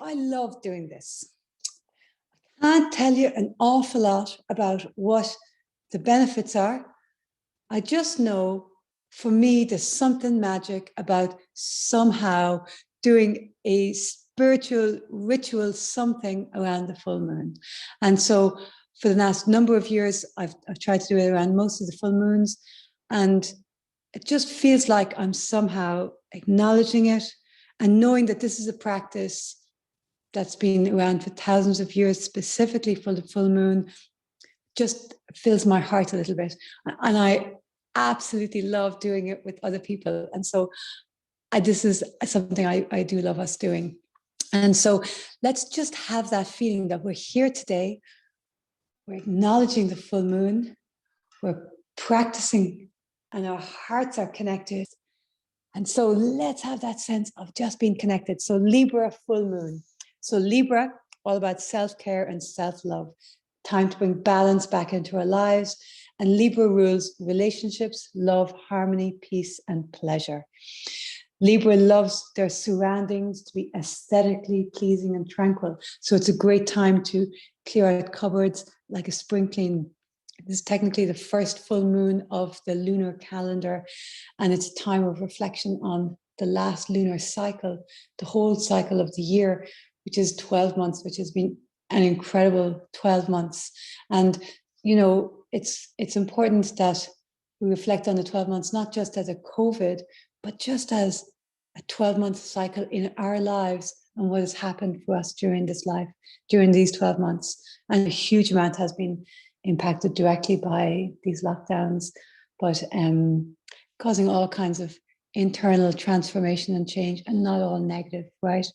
I love doing this. I can't tell you an awful lot about what the benefits are. I just know, for me, there's something magic about somehow doing a spiritual ritual, something around the full moon. And so for the last number of years, I've tried to do it around most of the full moons. And it just feels like I'm somehow acknowledging it and knowing that this is a practice that's been around for thousands of years, specifically for the full moon, just fills my heart a little bit. And I absolutely love doing it with other people. And so this is something I do love us doing. And so let's just have that feeling that we're here today. We're acknowledging the full moon. We're practicing and our hearts are connected. And so let's have that sense of just being connected. So Libra full moon. So Libra, all about self-care and self-love. Time to bring balance back into our lives. And Libra rules relationships, love, harmony, peace, and pleasure. Libra loves their surroundings to be aesthetically pleasing and tranquil. So it's a great time to clear out cupboards like a spring clean. This is technically the first full moon of the lunar calendar, and it's a time of reflection on the last lunar cycle, the whole cycle of the year, which is 12 months, which has been an incredible 12 months. And, you know, it's important that we reflect on the 12 months, not just as a COVID, but just as a 12-month cycle in our lives and what has happened for us during this life, during these 12 months. And a huge amount has been impacted directly by these lockdowns, but causing all kinds of internal transformation and change, and not all negative, right?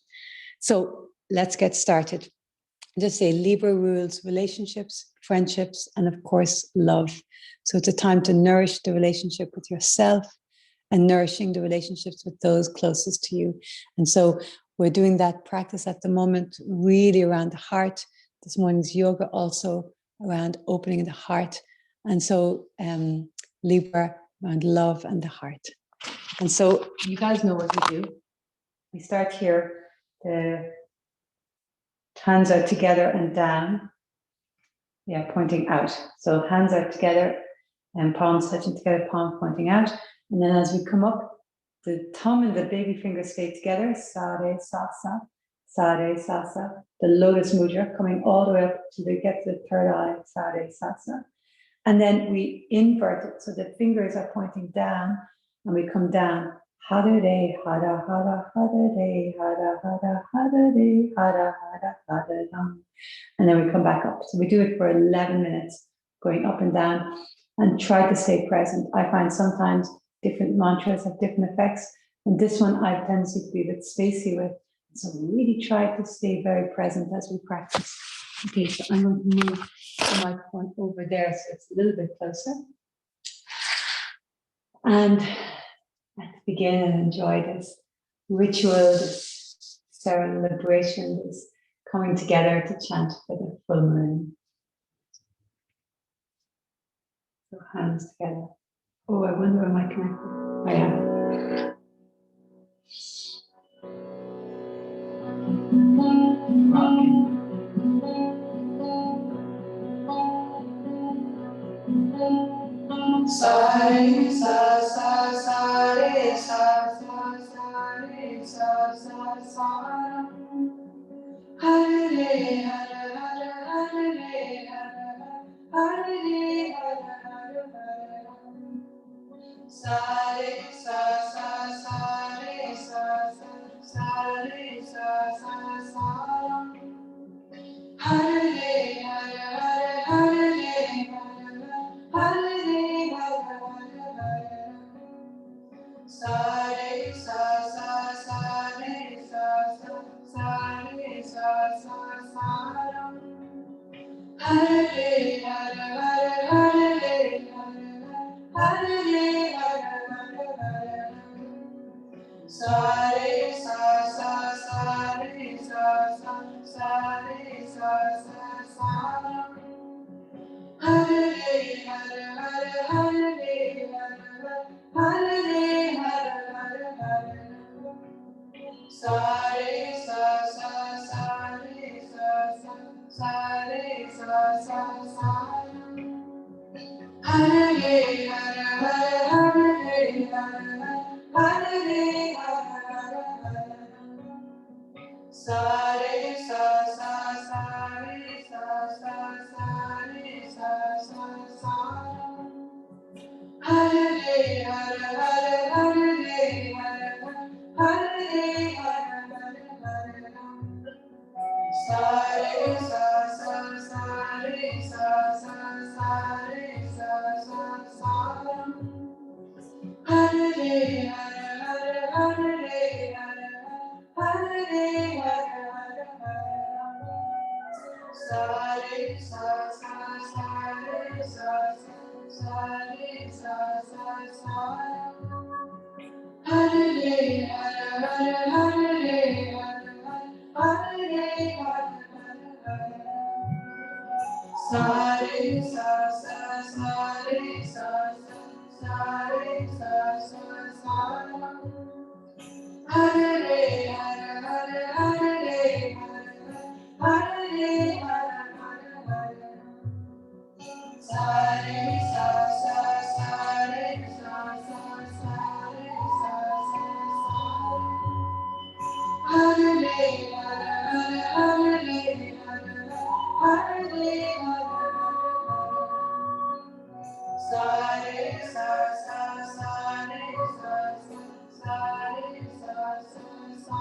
So let's get started. Just say Libra rules relationships, friendships, and of course, love. So it's a time to nourish the relationship with yourself and nourishing the relationships with those closest to you. And so we're doing that practice at the moment, really around the heart. This morning's yoga also around opening the heart. And so Libra around love and the heart. And so you guys know what we do. We start here, the hands are together and down. Yeah, pointing out. So hands are together and palms touching together, palms pointing out. And then as we come up, the thumb and the baby finger stay together. Sade, sasa, sade, sasa. The lotus mudra coming all the way up till we get to the third eye, sade, sasa. And then we invert it so the fingers are pointing down and we come down. Hada de, hada, hada, hada de, hada, hada, hada de, hada, hada, hada dum. And then we come back up. So we do it for 11 minutes, going up and down, and try to stay present. I find sometimes different mantras have different effects, and this one I have tendency to be a bit spacey with. So really try to stay very present as we practice. Okay, so I'm going to move the microphone over there so it's a little bit closer. And let's begin and enjoy this ritual, this celebration, this coming together to chant for the full moon. So hands together. Oh, I wonder, am I connected? I am. Rocking. Sa re sa sa sa re sa sa sa re sa sa sa. Hare re hare hare hare re hare hare re hare hare hare. Sa re sa sa sa re sa sa sa re sa sa sa. Hare re hare hare hare re hare hare re hare hare. Sa re sa sa sa re sa sa sa re sa sa sa. Hare re hare hare hare re hare re hare hare. Sa re sa sa sa re sa sa sa re sa sa sa. Hare re hare hare hare re hare re hare hare hare. Sa re sa sa sa Hare Hare Sa re sa sa sa re sa sa sa re sa sa sa Hare Hare Hare Hare Hare Hare Sa re sa sa sa re sa sa sa re sa sa sa Hare Hare Hare Hare Hare Sa re sa sa sa re sa sa re sa sa sa Hare Hare Hare Sa re sa sa sa re sa sa re sa sa sa Hare Hare Hare Sa re sa sa sa re sa sa sa re sa sa sa Hare Sa re sa sa sa re sa sa re sa sa sa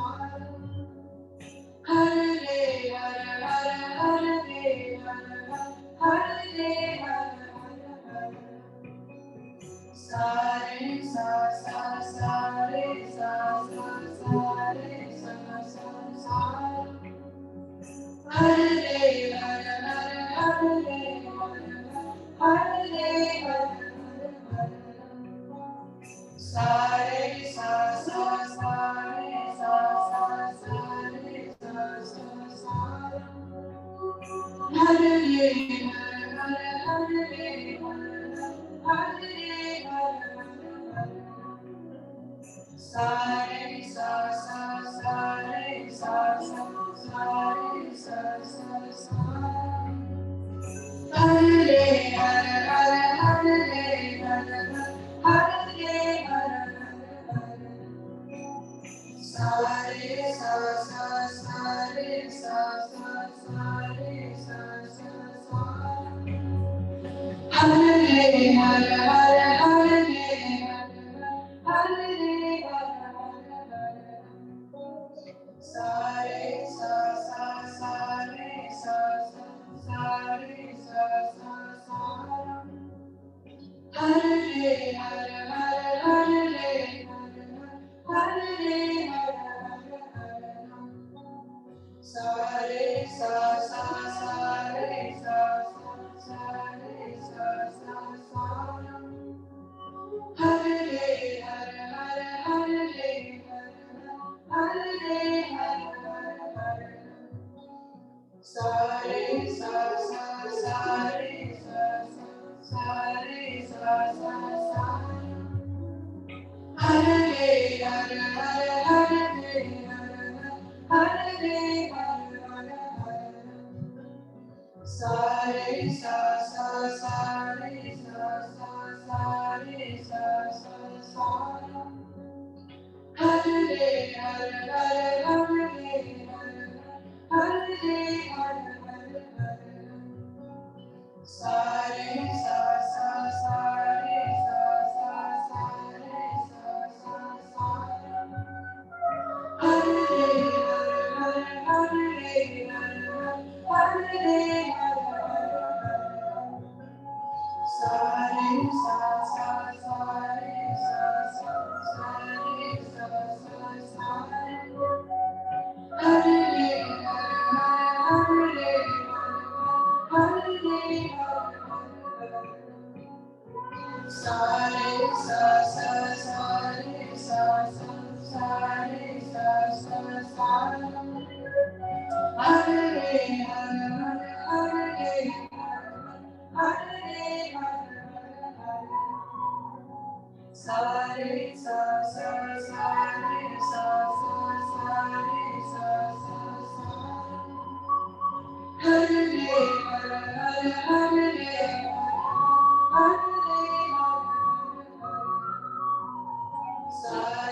Hare Sa re sa sa sa re sa sa sa re sa sa sa Hare Sa re sa sa sa re sa sa sa re sa sa sa Hare Sa re sa sa sa re sa sa sa re sa sa sa Hare Sa re sa sa sa re sa sa sa re sa sa sa Hare Sa re sa sa sa re sa sa re sa sa sa Hare Sa re sa sa sa re sa sa re sa sa sa Hare Sa re sa sa sa re sa sa re sa sa sa Hare Sa re sa sa sa re sa sa sa re sa sa sa Hare Sa re sa sa sa re sa sa sa re sa sa sa Sa re sa sa sa re sa sa sa re sa sa sa Sa re sa sa sa re sa sa sa re sa sa sa Hare Sa re sa sa sa re sa sa sa re sa sa sa Sa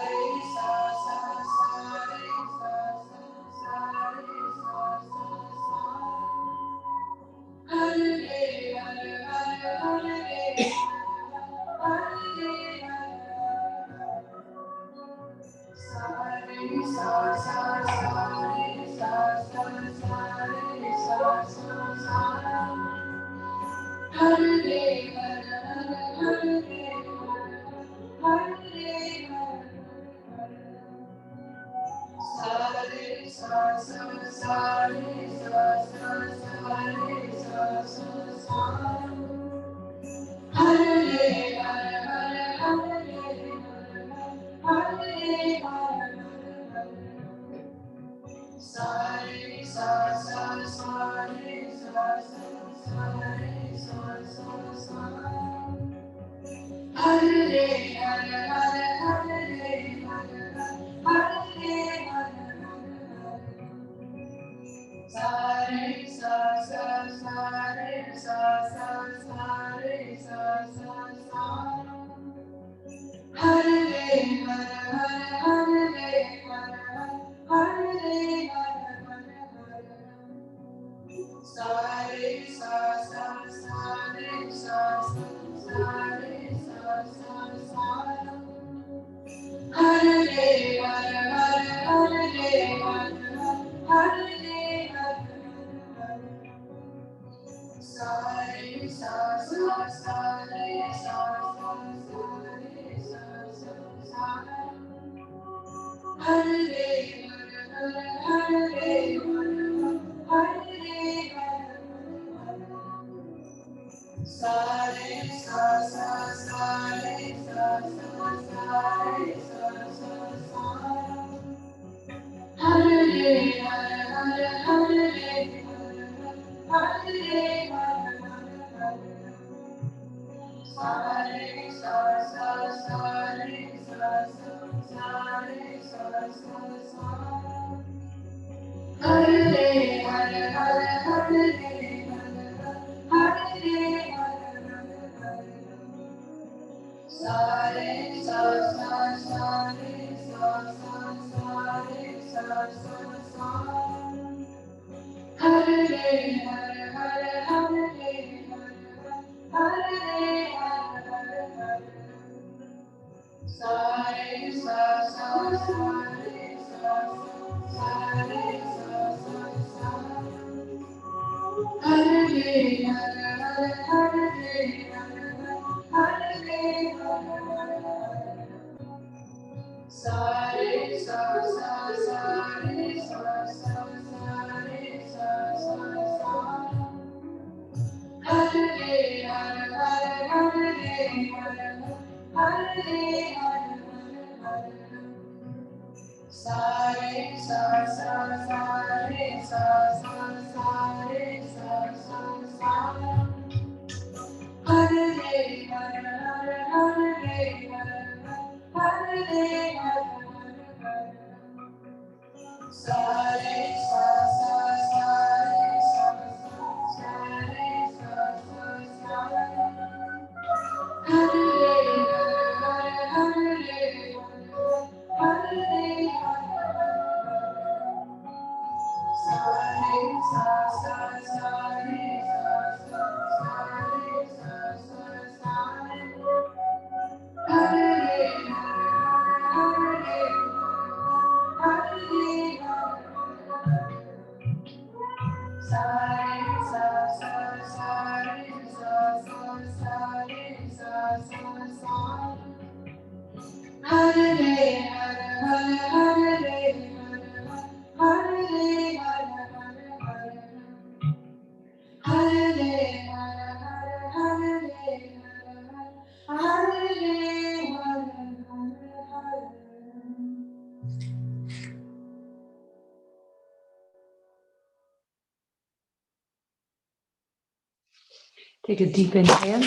Take a deep inhale.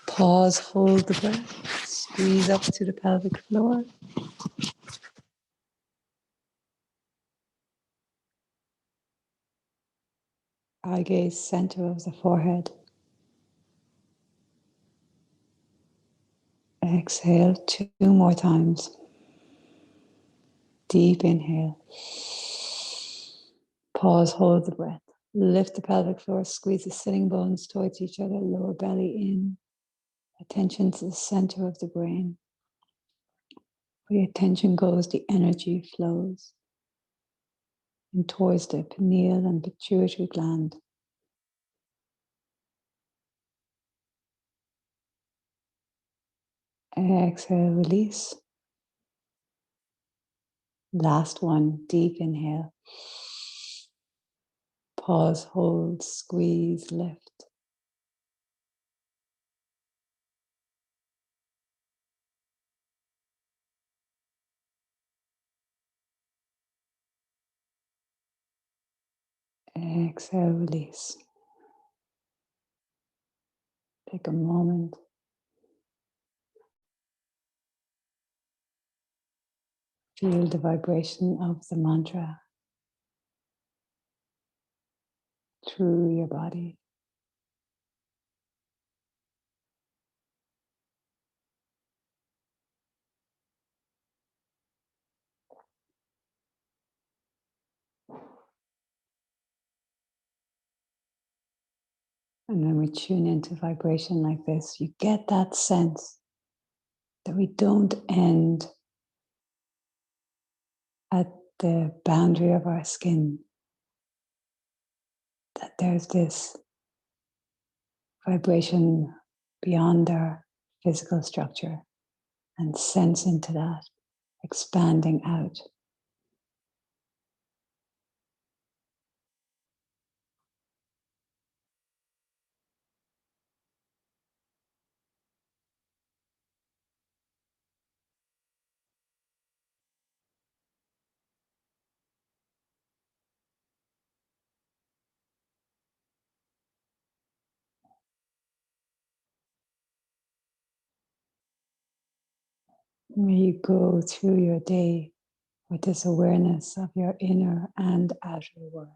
Pause, hold the breath. Squeeze up to the pelvic floor. Eye gaze center of the forehead. Exhale 2 more times. Deep inhale. Pause, hold the breath. Lift the pelvic floor, squeeze the sitting bones towards each other, lower belly in. Attention to the center of the brain. Where the attention goes, the energy flows. And towards the pineal and pituitary gland. Exhale, release. Last one, deep inhale. Pause, hold, squeeze, lift. Exhale, release. Take a moment. Feel the vibration of the mantra through your body. And when we tune into vibration like this, you get that sense that we don't end at the boundary of our skin, that there's this vibration beyond our physical structure, and sense into that, expanding out. May you go through your day with this awareness of your inner and outer world,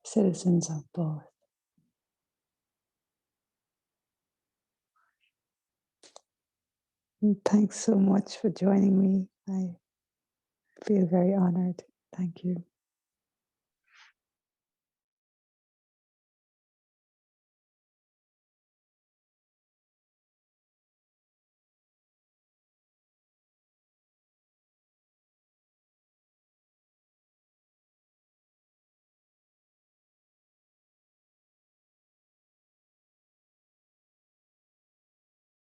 citizens of both. And thanks so much for joining me. I feel very honored. Thank you.